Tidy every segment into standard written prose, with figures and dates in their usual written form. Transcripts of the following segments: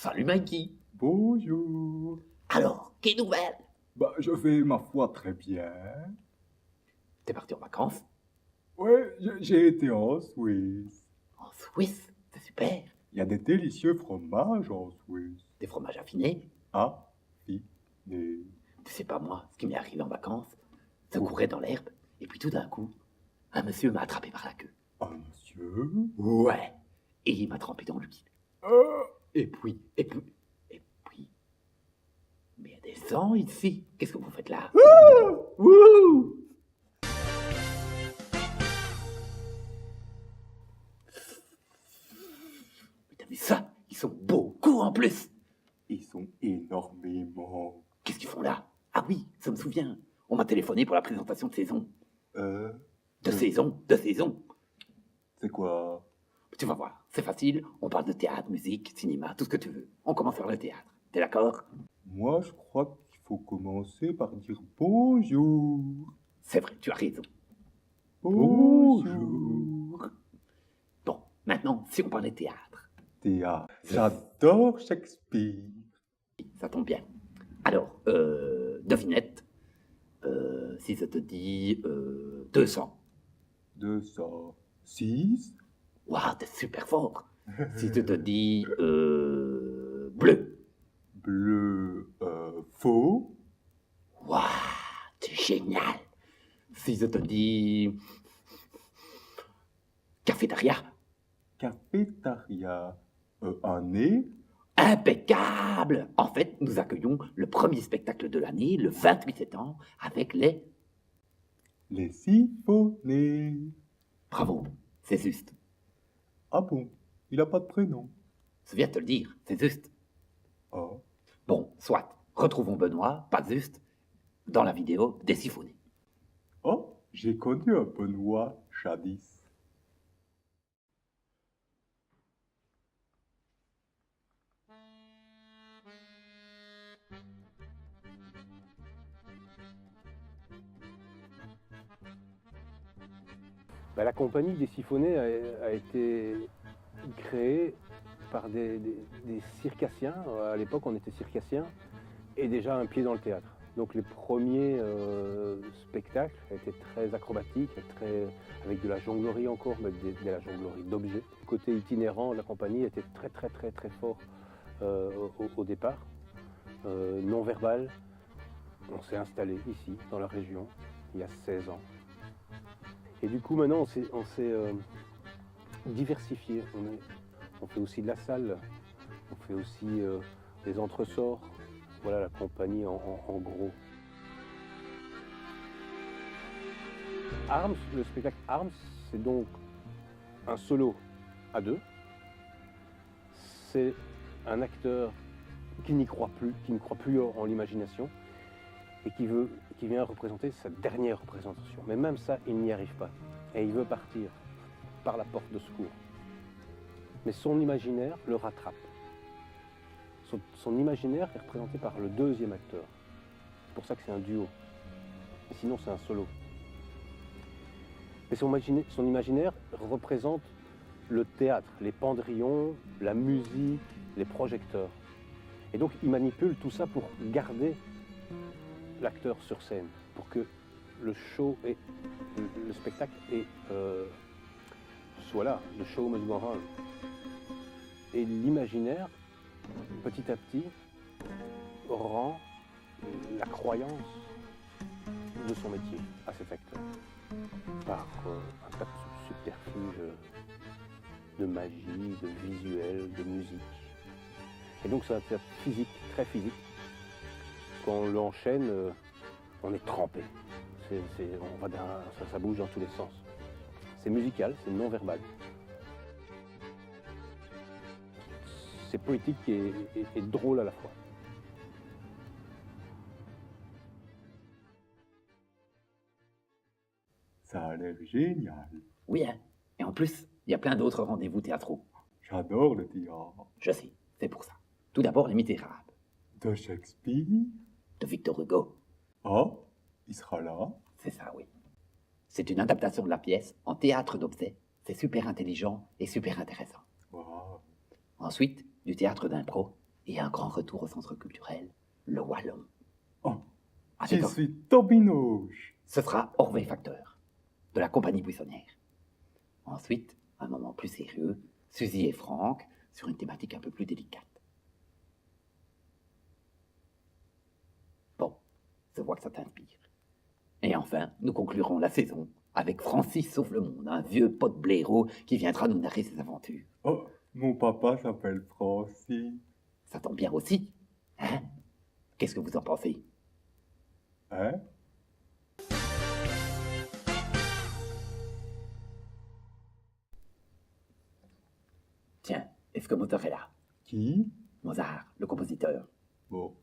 Salut Mikey. Bonjour. Alors, quelle nouvelle? Je vais ma foi très bien. T'es parti en vacances? Ouais, j'ai été en Suisse. En Suisse? C'est super. Il y a des délicieux fromages en Suisse. Des fromages affinés? Ah, si, des... Tu sais pas moi, ce qui m'est arrivé en vacances, je courais dans l'herbe, et puis tout d'un coup, un monsieur m'a attrapé par la queue. Un monsieur? Ouais. Et il m'a trempé dans l'huile. Euh, Et puis... Mais il y a des sangs ici. Qu'est-ce que vous faites là? Wouh! Mais t'as vu ça? Ils sont beaucoup en plus. Ils sont énormément. Qu'est-ce qu'ils font là? Ah oui, ça me souvient. On m'a téléphoné pour la présentation de saison. De saison. C'est quoi? Tu vas voir, c'est facile. On parle de théâtre, musique, cinéma, tout ce que tu veux. On commence par le théâtre. T'es d'accord? Moi, je crois qu'il faut commencer par dire bonjour. C'est vrai, tu as raison. Bonjour. Bon, maintenant, si on parlait théâtre. Théâtre. J'adore Shakespeare. Ça tombe bien. Alors, devinette. Si je te dis 200. 206. Waouh, t'es super fort. Si je te dis bleu. Bleu, faux. Waouh, t'es génial. Si je te dis cafétéria. Cafétéria, un nez. Impeccable. En fait, nous accueillons le premier spectacle de l'année, le 28 septembre, avec les... Les siphonnés. Bravo, c'est juste. Ah bon, il a pas de prénom. Je viens de te le dire, c'est juste. Ah, Bon, soit. Retrouvons Benoît, pas juste, dans la vidéo des siphonnés. oh, j'ai connu un Benoît jadis. La compagnie des siphonnés a été créée par des circassiens. À l'époque, on était circassiens et déjà un pied dans le théâtre. Donc les premiers spectacles étaient très acrobatiques, avec de la jonglerie encore, mais de la jonglerie d'objets. Le côté itinérant de la compagnie était très fort au départ, non verbal. On s'est installé ici, dans la région, il y a 16 ans. Et du coup, maintenant, on s'est diversifié. On fait aussi de la salle, on fait aussi des entresorts. Voilà la compagnie en gros. Arms, le spectacle Arms, c'est donc un solo à deux. C'est un acteur qui n'y croit plus, qui ne croit plus en l'imagination et qui vient représenter sa dernière représentation. Mais même ça, il n'y arrive pas. Et il veut partir par la porte de secours. Mais son imaginaire le rattrape. Son imaginaire est représenté par le deuxième acteur. C'est pour ça que c'est un duo. Et sinon, c'est un solo. Mais son imaginaire représente le théâtre, les pendrillons, la musique, les projecteurs. Et donc, il manipule tout ça pour garder l'acteur sur scène, pour que le show et le spectacle soit là, le show must go on. Et l'imaginaire, petit à petit, rend la croyance de son métier à cet acteur, par un tas de subterfuges de magie, de visuel, de musique. Et donc c'est un théâtre physique, très physique. Quand on l'enchaîne, on est trempé. Ça bouge dans tous les sens. C'est musical, c'est non-verbal. C'est poétique et drôle à la fois. Ça a l'air génial. Oui, hein. Et en plus, il y a plein d'autres rendez-vous théâtraux. J'adore le théâtre. Je sais, c'est pour ça. Tout d'abord, Les Misérables, De Shakespeare. de Victor Hugo. Ah, il sera là. C'est ça, oui. C'est une adaptation de la pièce en théâtre d'objet. C'est super intelligent et super intéressant. Wow. Ensuite, du théâtre d'impro. et un grand retour au centre culturel, le Wallon. Oh, Avec je suis Tobinoche. Ce sera Orvé Facteur, de la compagnie buissonnière. Ensuite, un moment plus sérieux, Suzy et Franck, sur une thématique un peu plus délicate. Bon, je vois que ça t'inspire. Et enfin, nous conclurons la saison avec Francis Sauve le Monde, un vieux pote blaireau qui viendra nous narrer ses aventures. Oh, mon papa s'appelle Francis. Ça tombe bien aussi, hein? Qu'est-ce que vous en pensez? Hein? Tiens, est-ce que Mozart est là? Qui? Mozart, le compositeur. Bon,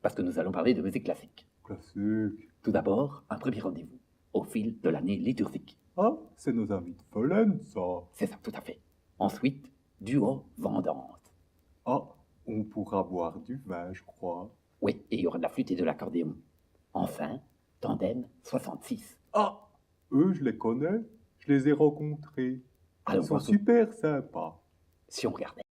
Parce que nous allons parler de musique classique. classique. Tout d'abord, un premier rendez-vous, au fil de l'année liturgique. Ah, c'est nos amis de Follen, ça. C'est ça, tout à fait. Ensuite, duo Vendange. Ah, on pourra boire du vin, je crois. Oui, et il y aura de la flûte et de l'accordéon. Enfin, Tandem 66. Ah, eux, je les connais. Je les ai rencontrés. Allons Ils sont voir tout. super sympas. Si on regardait.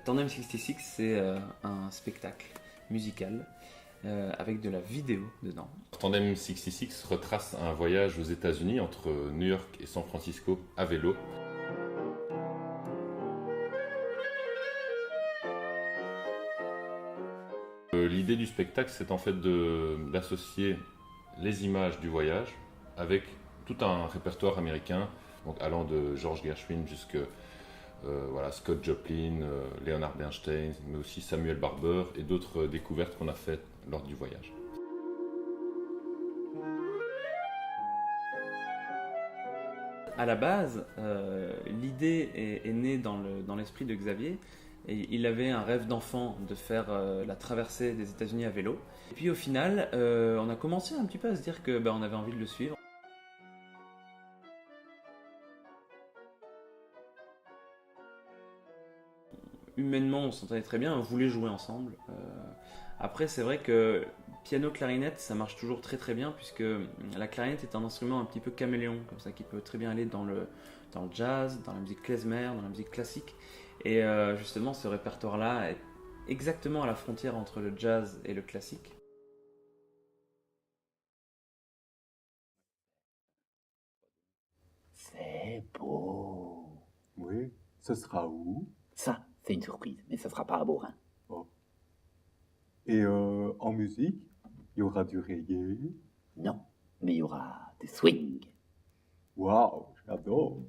Tandem 66, c'est un spectacle musical avec de la vidéo dedans. Tandem 66 retrace un voyage aux États-Unis entre New York et San Francisco à vélo. L'idée du spectacle, c'est en fait d'associer les images du voyage avec tout un répertoire américain, donc allant de George Gershwin jusqu'à Scott Joplin, Leonard Bernstein, mais aussi Samuel Barber et d'autres découvertes qu'on a faites lors du voyage. À la base, l'idée est née dans l'esprit de Xavier. Et il avait un rêve d'enfant de faire la traversée des États-Unis à vélo. Et puis au final, on a commencé un petit peu à se dire que on avait envie de le suivre. Humainement, on s'entendait très bien, on voulait jouer ensemble. Après, c'est vrai que piano-clarinette, ça marche toujours très très bien, puisque la clarinette est un instrument un petit peu caméléon, comme ça, qui peut très bien aller dans le jazz, dans la musique klezmer, dans la musique classique. Et justement, ce répertoire-là est exactement à la frontière entre le jazz et le classique. C'est beau. Oui, ce sera où? Ça, c'est une surprise, mais ce sera pas à Beaurain. Oh. Et en musique, il y aura du reggae. Non, mais il y aura du swing. Waouh, j'adore.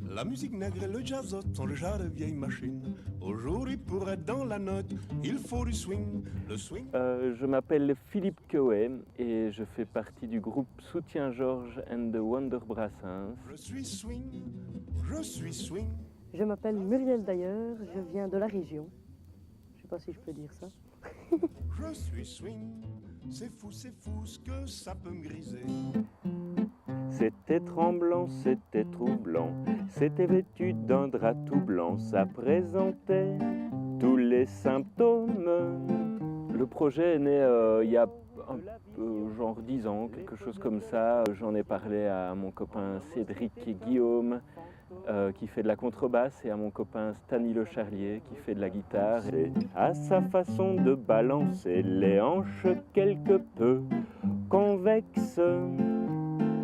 La musique nègre et le jazzot sont le genre de vieilles machines. Aujourd'hui, pour être dans la note, il faut du swing. Le swing. Je m'appelle Philippe Coé et je fais partie du groupe Soutien Georges and the Wonder Brassens. Je suis swing, je suis swing. Je m'appelle Muriel D'ailleurs, je viens de la région. Je sais pas si je peux dire ça. Je suis swing, c'est fou ce que ça peut me griser. C'était tremblant, c'était troublant, c'était vêtu d'un drap tout blanc, ça présentait tous les symptômes. Le projet est né il y a genre 10 ans, quelque chose comme ça. J'en ai parlé à mon copain Cédric et Guillaume, qui fait de la contrebasse, et à mon copain Stany Le Charlier, qui fait de la guitare. Et à sa façon de balancer les hanches quelque peu convexes.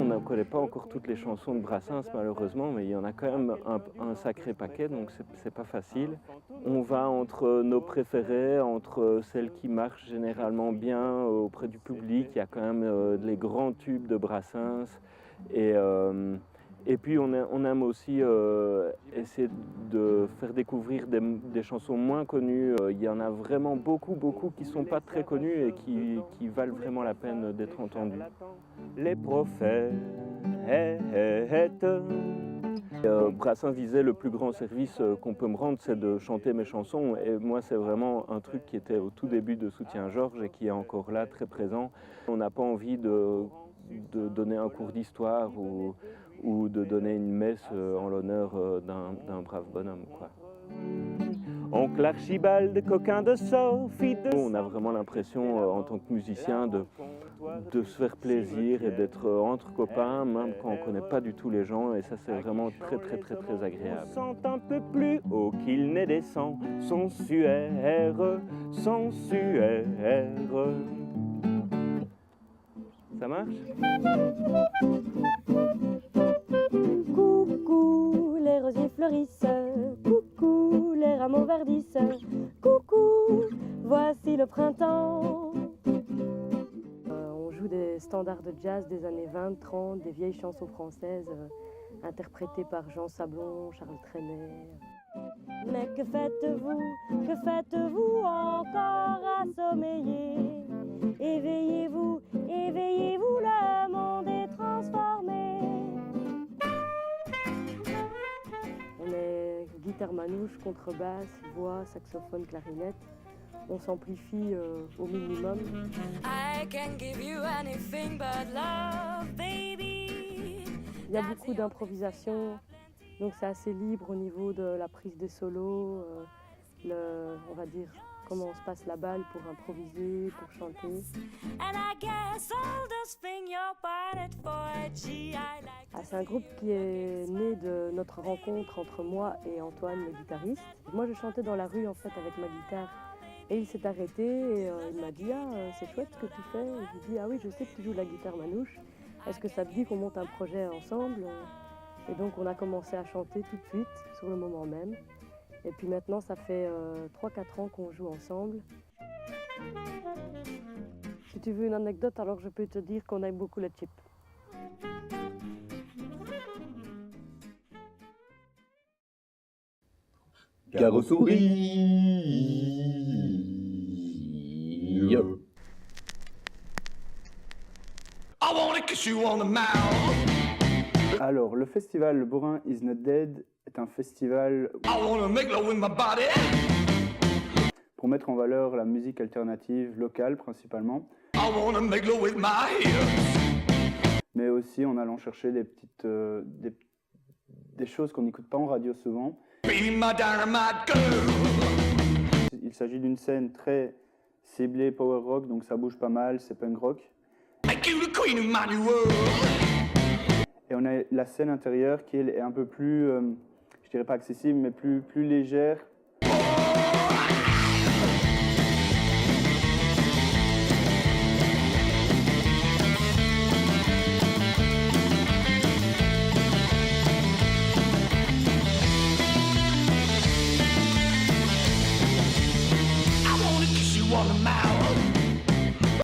On ne connaît pas encore toutes les chansons de Brassens malheureusement, mais il y en a quand même un sacré paquet, donc c'est pas facile. On va entre nos préférés, entre celles qui marchent généralement bien auprès du public. Il y a quand même les grands tubes de Brassens. Et puis on aime aussi essayer de faire découvrir des chansons moins connues. Il y en a vraiment beaucoup qui ne sont pas très connues et qui valent vraiment la peine d'être entendues. Les prophètes. Brassens disait le plus grand service qu'on peut me rendre, c'est de chanter mes chansons. Et moi, c'est vraiment un truc qui était au tout début de Soutien Georges et qui est encore là, très présent. On n'a pas envie de donner un cours d'histoire ou de donner une messe en l'honneur d'un brave bonhomme, quoi. Oncle Archibald, coquin de Sophie de... On a vraiment l'impression, en tant que musicien, de se faire plaisir et d'être entre copains, même quand on ne connaît pas du tout les gens. Et ça, c'est vraiment très, très, très, très agréable. On sent un peu plus haut qu'il ne descend, sensuaire. Ça marche? Coucou, les rosiers fleurissent. Coucou, les rameaux verdissent. Coucou, voici le printemps. On joue des standards de jazz des années 20, 30, des vieilles chansons françaises interprétées par Jean Sablon, Charles Trenet. Mais que faites-vous encore à sommeiller? Éveillez-vous, éveillez-vous, le monde est transformé. On est guitare manouche, contrebasse, voix, saxophone, clarinette. On s'amplifie au minimum. I can give you anything but love, baby. Il y a beaucoup d'improvisation, donc c'est assez libre au niveau de la prise des solos, on va dire comment on se passe la balle pour improviser, pour chanter. C'est un groupe qui est né de notre rencontre entre moi et Antoine, le guitariste. Moi, je chantais dans la rue en fait avec ma guitare. Et il s'est arrêté et il m'a dit « Ah, c'est chouette ce que tu fais ». Et je lui ai dit « Ah oui, je sais que tu joues de la guitare manouche. Est-ce que ça te dit qu'on monte un projet ensemble ?» Et donc on a commencé à chanter tout de suite, sur le moment même. Et puis maintenant, ça fait 3-4 ans qu'on joue ensemble. Si tu veux une anecdote, alors je peux te dire qu'on aime beaucoup les chips. Carrosserie. Alors, le festival Borin is not dead est un festival pour mettre en valeur la musique alternative locale principalement, mais aussi en allant chercher des petites des choses qu'on n'écoute pas en radio souvent. Il s'agit d'une scène très ciblée power rock, donc ça bouge pas mal, c'est punk rock. Et on a la scène intérieure qui est un peu plus, je dirais pas accessible, mais plus légère.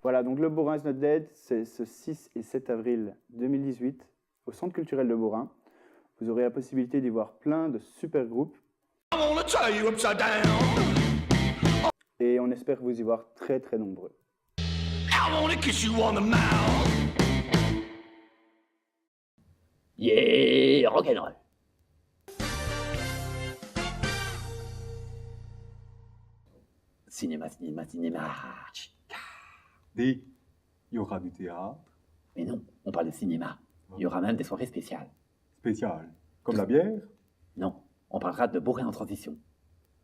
Voilà, donc le Borin is not dead, c'est ce 6 et 7 avril 2018 au Centre culturel de Borin. Vous aurez la possibilité d'y voir plein de super groupes. Et on espère vous y voir très très nombreux. Yeah, rock'n'roll. Cinéma. Il y aura du théâtre Mais non, on parle de cinéma. Il y aura même des soirées spéciales. spécial. Comme la bière? Non, on parlera de Bourré en transition.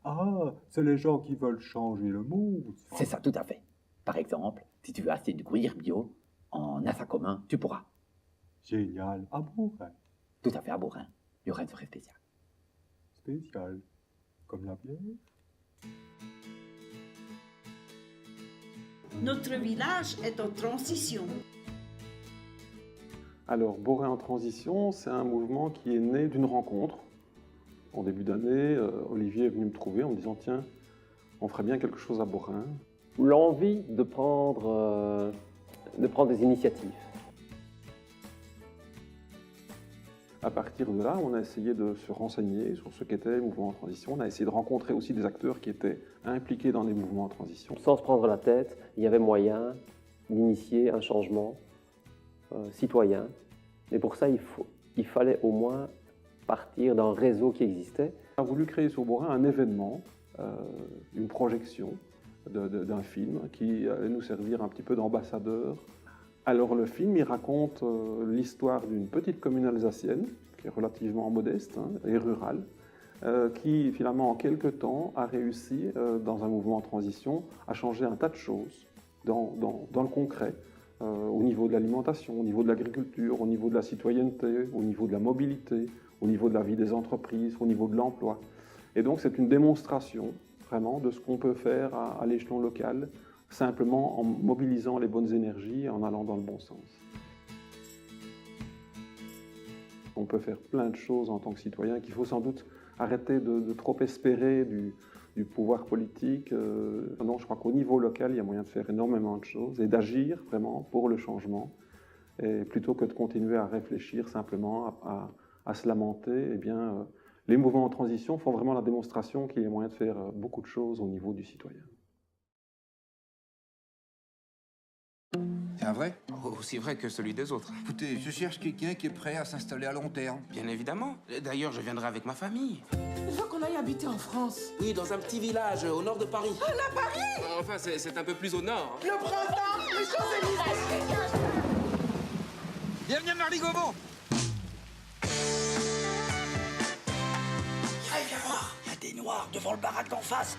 Ah, c'est les gens qui veulent changer le monde. C'est ça, tout à fait. Par exemple, si tu veux acheter du gruyère bio en achat commun, tu pourras. Génial. À Bourrin. Tout à fait, à Bourrin. Il y aura une soirée spéciale. Spécial. Comme la bière. Notre village est en transition. Alors, Borin en transition, c'est un mouvement qui est né d'une rencontre. En début d'année, Olivier est venu me trouver en me disant « Tiens, on ferait bien quelque chose à Borin. » L'envie de prendre des initiatives. À partir de là, on a essayé de se renseigner sur ce qu'était le mouvement en transition. On a essayé de rencontrer aussi des acteurs qui étaient impliqués dans les mouvements en transition. Sans se prendre la tête, il y avait moyen d'initier un changement citoyen. Mais pour ça, il fallait au moins partir d'un réseau qui existait. On a voulu créer sur Borin un événement, une projection d'un film qui allait nous servir un petit peu d'ambassadeur. Alors le film, il raconte l'histoire d'une petite commune alsacienne qui est relativement modeste et rurale, qui finalement en quelques temps a réussi, dans un mouvement en transition, à changer un tas de choses dans le concret, au niveau de l'alimentation, au niveau de l'agriculture, au niveau de la citoyenneté, au niveau de la mobilité, au niveau de la vie des entreprises, au niveau de l'emploi. Et donc c'est une démonstration vraiment de ce qu'on peut faire à l'échelon local, simplement en mobilisant les bonnes énergies et en allant dans le bon sens. On peut faire plein de choses en tant que citoyen, qu'il faut sans doute arrêter de trop espérer du pouvoir politique. Non, je crois qu'au niveau local, il y a moyen de faire énormément de choses et d'agir vraiment pour le changement. Et plutôt que de continuer à réfléchir simplement, à se lamenter, eh bien, les mouvements en transition font vraiment la démonstration qu'il y a moyen de faire beaucoup de choses au niveau du citoyen. C'est un vrai? Aussi vrai que celui des autres. Écoutez, je cherche quelqu'un qui est prêt à s'installer à long terme. Bien évidemment. D'ailleurs, je viendrai avec ma famille. Il faut qu'on aille habiter en France. Oui, dans un petit village au nord de Paris. Ah, là, Paris! Enfin, c'est un peu plus au nord. Le printemps, les Champs-Élysées! Bienvenue à Marly-Gaumont. Viens voir, il y a des noirs devant le baraque d'en face.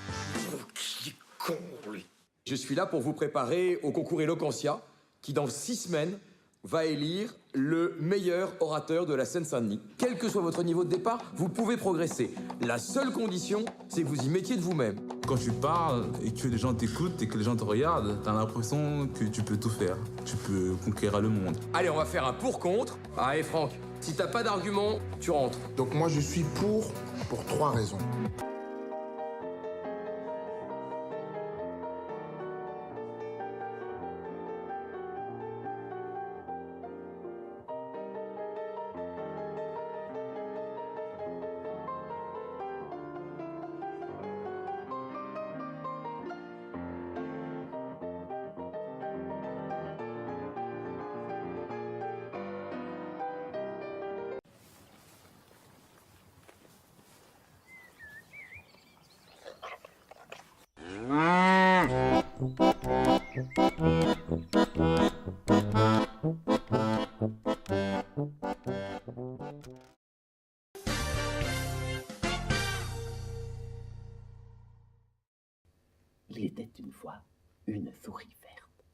Oh, qui est con, lui. Je suis là pour vous préparer au concours Eloquentia, qui dans 6 semaines va élire le meilleur orateur de la Seine-Saint-Denis. Quel que soit votre niveau de départ, vous pouvez progresser. La seule condition, c'est que vous y mettiez de vous-même. Quand tu parles et que les gens t'écoutent et que les gens te regardent, t'as l'impression que tu peux tout faire. Tu peux conquérir le monde. Allez, on va faire un pour-contre. Ah, et Franck, si t'as pas d'argument, tu rentres. Donc moi, je suis pour 3 raisons. Il était une fois une souris verte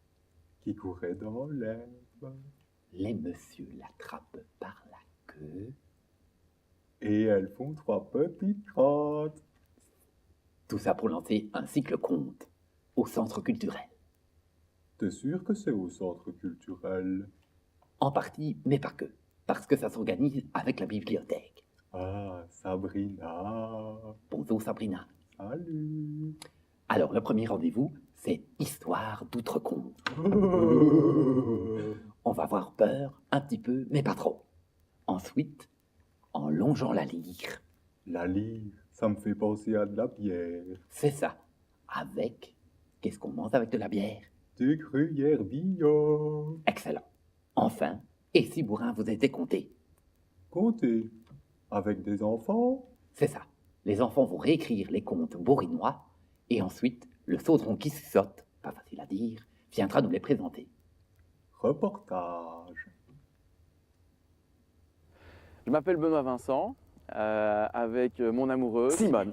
qui courait dans l'herbe. Les messieurs l'attrapent par la queue et elles font 3 petites crottes. Tout ça pour lancer un cycle conte au centre culturel. T'es sûr que c'est au centre culturel? En partie, mais pas que, parce que ça s'organise avec la bibliothèque. Ah, Sabrina. Bonjour Sabrina. Salut. Alors, le premier rendez-vous, c'est Histoire d'outre-conte. On va avoir peur, un petit peu, mais pas trop. Ensuite, en longeant la lyre. La lyre, ça me fait penser à de la bière. C'est ça. Avec... Qu'est-ce qu'on mange avec de la bière? Du gruyère bio. Excellent. Enfin, et si bourrin vous était compté? Compté? Avec des enfants? C'est ça. Les enfants vont réécrire les contes bourrinois et ensuite, le saudron qui saute, pas facile à dire, viendra nous les présenter. Reportage. Je m'appelle Benoît Vincent, avec mon amoureuse Simone.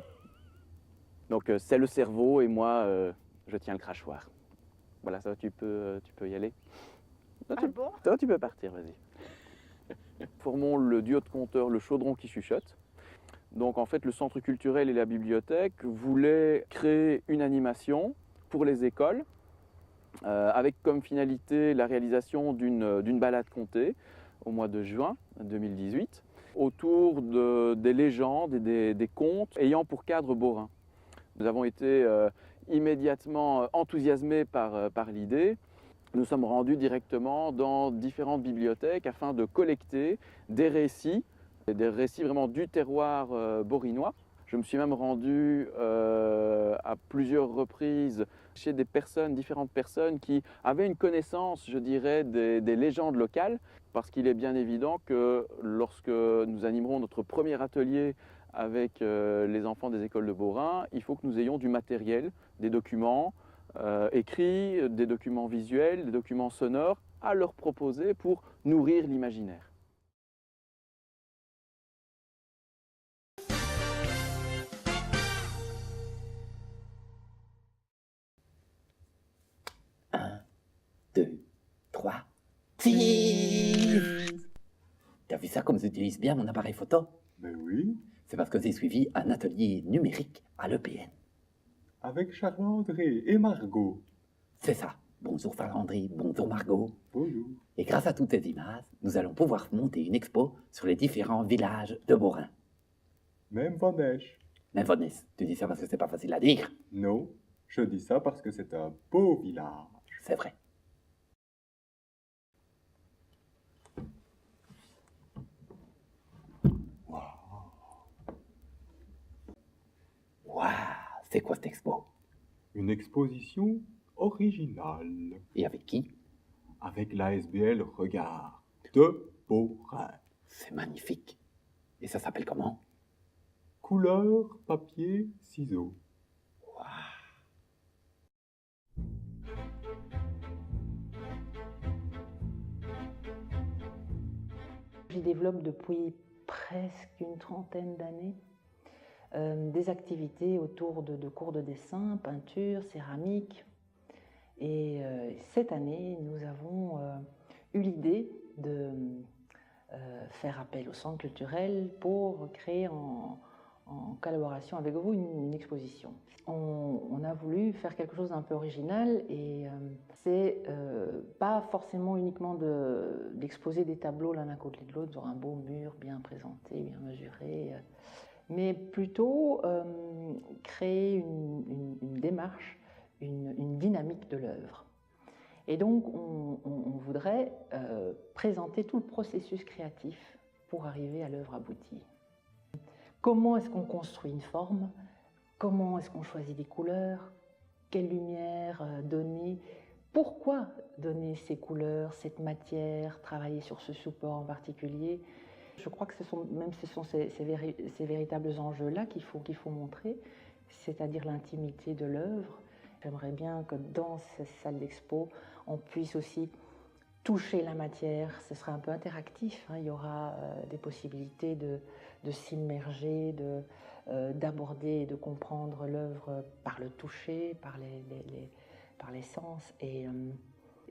Donc c'est le cerveau et moi, je tiens le crachoir. Voilà, ça tu peux y aller. Toi, tu peux partir, vas-y. Formons le duo de conteurs, le chaudron qui chuchote. Donc en fait, le centre culturel et la bibliothèque voulaient créer une animation pour les écoles avec comme finalité la réalisation d'une balade contée au mois de juin 2018 autour des légendes et des contes ayant pour cadre Beaurain. Nous avons été immédiatement enthousiasmés par l'idée. Nous sommes rendus directement dans différentes bibliothèques afin de collecter des récits vraiment du terroir beaurinois. Je me suis même rendu à plusieurs reprises chez différentes personnes qui avaient une connaissance, je dirais, des légendes locales, parce qu'il est bien évident que lorsque nous animerons notre premier atelier avec les enfants des écoles de Beaurain, il faut que nous ayons du matériel, des documents écrits, des documents visuels, des documents sonores à leur proposer pour nourrir l'imaginaire. 3, 6. T'as vu ça comme j'utilise bien mon appareil photo? Ben oui. C'est parce que j'ai suivi un atelier numérique à l'EPN. Avec Charles-André et Margot. C'est ça. Bonjour Charles-André, bonjour Margot. Bonjour. Et grâce à toutes ces images, nous allons pouvoir monter une expo sur les différents villages de Beaurain. Même Vanèche. Mais Vanessa, tu dis ça parce que c'est pas facile à dire. Non, je dis ça parce que c'est un beau village. C'est vrai. Waouh, c'est quoi cette expo? Une exposition originale. Et avec qui? Avec l'ASBL Regard de Beaurain. C'est magnifique. Et ça s'appelle comment? Couleur, papier, ciseaux. J'y développe depuis presque une trentaine d'années des activités autour de cours de dessin, peinture, céramique. Et cette année, nous avons eu l'idée de faire appel au centre culturel pour créer en collaboration avec vous une exposition. On a voulu faire quelque chose d'un peu original et c'est pas forcément uniquement d'exposer des tableaux l'un à côté de l'autre sur un beau mur bien présenté, bien mesuré, mais plutôt créer une démarche, une dynamique de l'œuvre. Et donc on voudrait présenter tout le processus créatif pour arriver à l'œuvre aboutie. Comment est-ce qu'on construit une forme? Comment est-ce qu'on choisit des couleurs? Quelle lumière donner? Pourquoi donner ces couleurs, cette matière, travailler sur ce support en particulier? Je crois que ce sont ces véritables enjeux-là qu'il faut montrer, c'est-à-dire l'intimité de l'œuvre. J'aimerais bien que dans cette salle d'expo, on puisse aussi toucher la matière. Ce sera un peu interactif, hein. Il y aura des possibilités de s'immerger, d'aborder et de comprendre l'œuvre par le toucher, par les sens. Et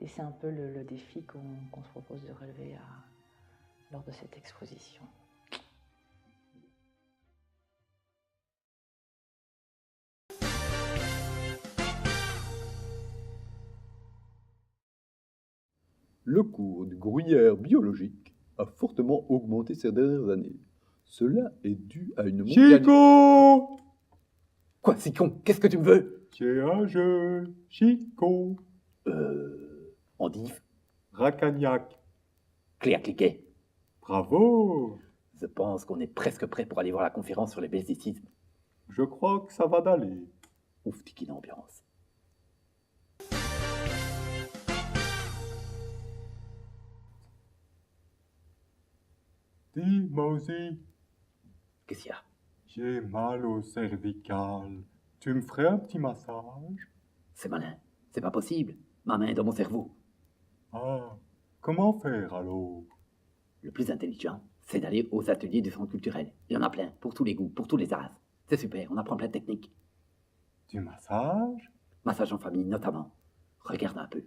c'est un peu le défi qu'on se propose de relever lors de cette exposition. Le cours du gruyère biologique a fortement augmenté ces dernières années. Cela est dû à une mondialisation. Chico! Quoi, Sicon? Qu'est-ce que tu me veux? C'est un jeu. Chico. On dit Racagnac. clé à cliquer. Bravo! Je pense qu'on est presque prêt pour aller voir la conférence sur les pesticides. Je crois que ça va d'aller. Ouf, tiki d'ambiance. Dis, Mosey. Qu'est-ce qu'il y a? J'ai mal au cervical. Tu me ferais un petit massage? C'est malin. C'est pas possible. Ma main est dans mon cerveau. Ah, comment faire alors? Le plus intelligent, c'est d'aller aux ateliers du centre culturel. Il y en a plein, pour tous les goûts, pour tous les âges. C'est super, on apprend plein de techniques. Du massage? Massage en famille, notamment. Regarde un peu.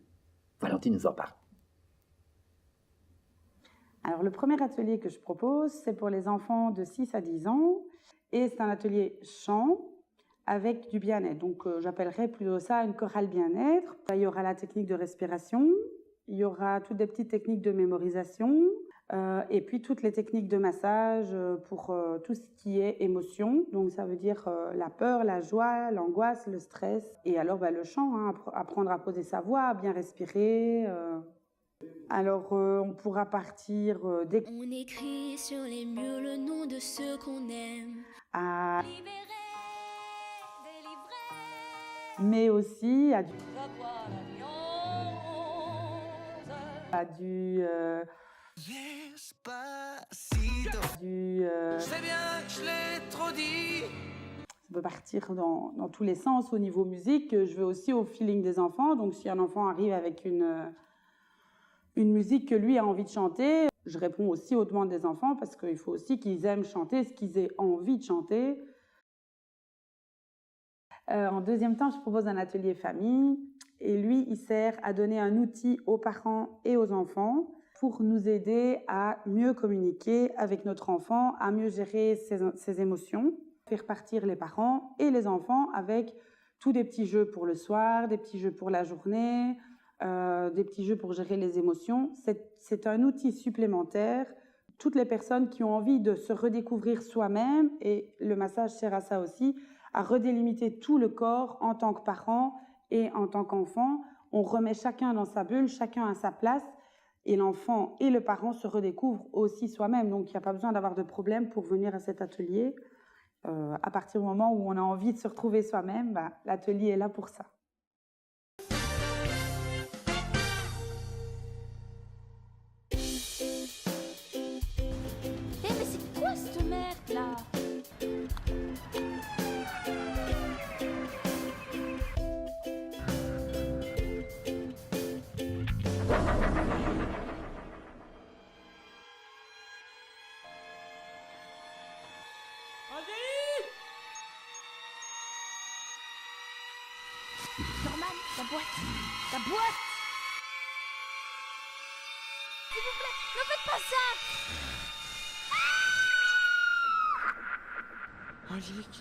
Valentine nous en parle. Alors, le premier atelier que je propose, c'est pour les enfants de 6 à 10 ans. Et c'est un atelier chant avec du bien-être. Donc, j'appellerais plutôt ça une chorale bien-être. Il y aura la technique de respiration. Il y aura toutes des petites techniques de mémorisation. Et puis, toutes les techniques de massage pour tout ce qui est émotion. Donc, ça veut dire la peur, la joie, l'angoisse, le stress. Et alors, le chant, hein, apprendre à poser sa voix, à bien respirer. Alors, on pourra partir dès... On écrit sur les murs le nom de ceux qu'on aime. À... Mais aussi à du... Je sais bien, je l'ai trop dit. Ça peut partir dans tous les sens au niveau musique. Je vais aussi au feeling des enfants. Donc, si un enfant arrive avec une musique que lui a envie de chanter, je réponds aussi aux demandes des enfants parce qu'il faut aussi qu'ils aiment chanter ce qu'ils aient envie de chanter. En deuxième temps, je propose un atelier famille Et lui, il sert à donner un outil aux parents et aux enfants pour nous aider à mieux communiquer avec notre enfant, à mieux gérer ses émotions, faire partir les parents et les enfants avec tous des petits jeux pour le soir, des petits jeux pour la journée, des petits jeux pour gérer les émotions. C'est un outil supplémentaire. Toutes les personnes qui ont envie de se redécouvrir soi-même, et le massage sert à ça aussi, à redélimiter tout le corps en tant que parent et en tant qu'enfant. On remet chacun dans sa bulle, chacun à sa place, et l'enfant et le parent se redécouvrent aussi soi-même. Donc il n'y a pas besoin d'avoir de problème pour venir à cet atelier. À partir du moment où on a envie de se retrouver soi-même, l'atelier est là pour ça. Mais c'est quoi cette merde là? Norman, la boîte! La boîte! S'il vous plaît, ne faites pas ça! Angélique.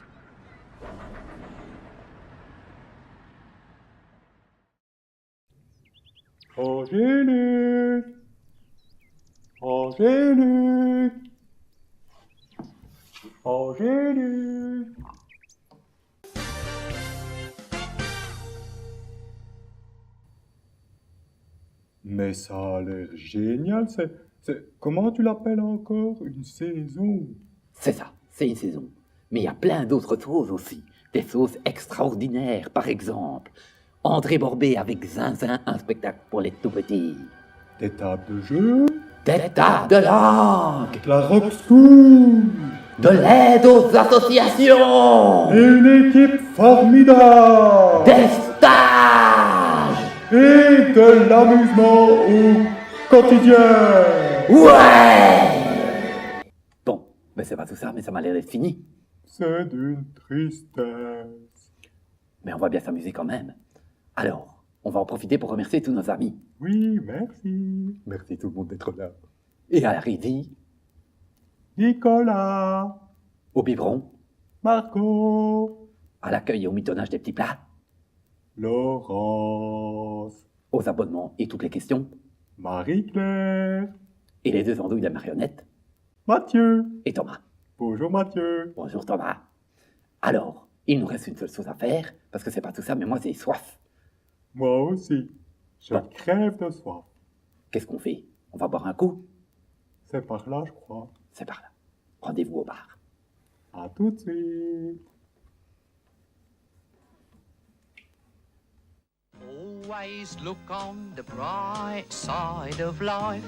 Angélique! Angélique! Angélique! Mais ça a l'air génial, comment tu l'appelles encore? Une saison? C'est ça, c'est une saison. Mais il y a plein d'autres choses aussi. Des choses extraordinaires, par exemple. André Borbet avec Zinzin, un spectacle pour les tout-petits. Des tables de jeu? Des tables de langue! La rock school! De l'aide aux associations! Et une équipe formidable! Des stages! Et de l'amusement au quotidien! Ouais! Bon, mais c'est pas tout ça, mais ça m'a l'air d'être fini. C'est d'une tristesse. Mais on va bien s'amuser quand même. Alors, on va en profiter pour remercier tous nos amis. Oui, merci. Merci tout le monde d'être là. Et à la Rivi, Nicolas, au biberon, Marco, à l'accueil et au mitonnage des petits plats, Laurence, aux abonnements et toutes les questions, Marie-Claire, et les 2 andouilles de marionnettes, Mathieu et Thomas. Bonjour Mathieu. Bonjour Thomas. Alors, il nous reste une seule chose à faire, parce que c'est pas tout ça, mais moi j'ai soif. Moi aussi. Je crève de soif. Qu'est-ce qu'on fait? On va boire un coup? C'est par là, je crois. C'est par là. Rendez-vous au bar. À tout de suite. Always look on the bright side of life.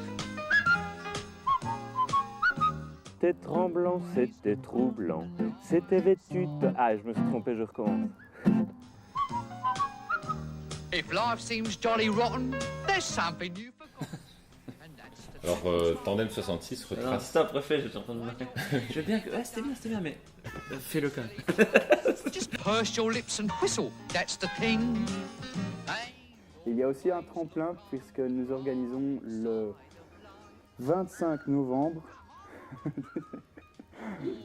C'était tremblant, c'était troublant, c'était vêtu de... Ah, je me suis trompé, je recommence. If life seems jolly rotten, there's something you forgot. Alors, Tandem 66 Non, retrace. stop, refais, j'étais en train de me... Je veux bien que... Ouais, c'était bien, mais... Fais-le quand même. Just purse your lips and whistle, that's the thing. Il y a aussi un tremplin puisque nous organisons le 25 novembre.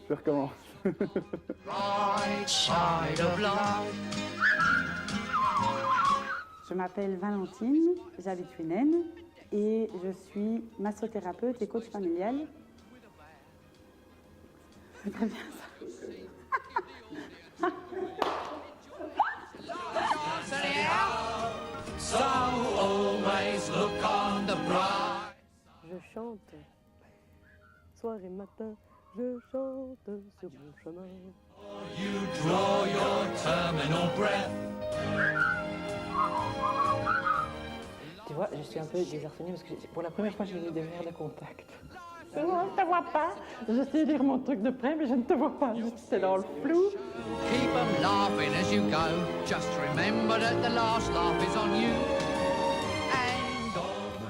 Je recommence. Right side of life. Je m'appelle Valentine, j'habite Hunen et je suis massothérapeute et coach familial. C'est très bien ça. So always look on the bright. Je chante. Soir et matin, je chante sur mon chemin. You draw your terminal breath. Tu vois, je suis un peu désarçonnée parce que pour la première fois, j'ai mis des verres de contact. Je ne te vois pas. J'essaie de lire mon truc de près, mais je ne te vois pas. C'est dans le flou. Keep them laughing as you go. Just remember that the last laugh is on you.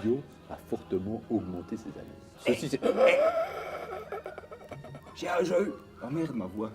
Bio a fortement augmenté ses années. Ceci, c'est... J'ai un jeu. Oh merde, ma voix.